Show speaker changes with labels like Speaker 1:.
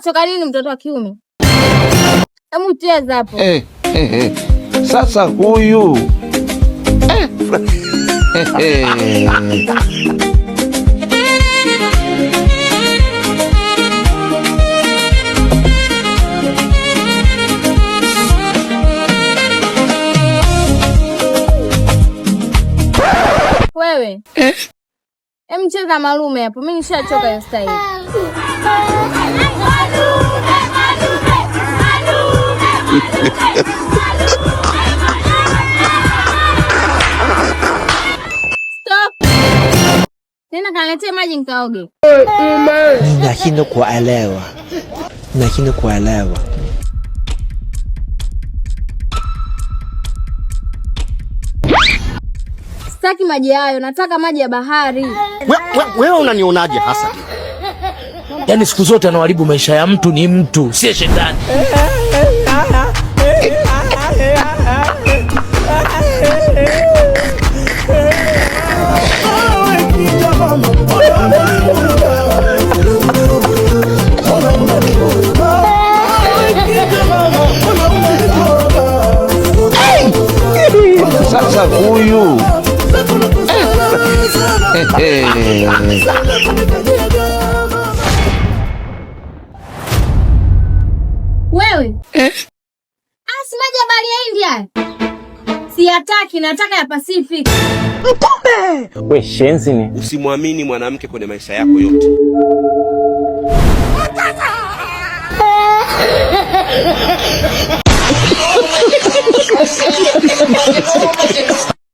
Speaker 1: unachoka nini mtoto wa kiume? Hebu cheza hapo.
Speaker 2: Sasa huyu
Speaker 1: wewe. Cheza malume hapo. Mimi nishachoka hiyo style. Stop. Nenda kaniletee maji nikaoge.
Speaker 3: Nashindwa kuelewa.
Speaker 1: Sitaki maji hayo, nataka maji ya bahari.
Speaker 4: Wewe unanionaje hasa?
Speaker 5: Yaani siku zote anaharibu maisha ya mtu ni mtu, si shetani.
Speaker 2: sasa huyu
Speaker 1: wewe asi maji ya bahari ya India siyataki, nataka ya Pacific.
Speaker 4: Mtume we shenzi ni
Speaker 2: usimwamini mwanamke kwenye maisha yako yote.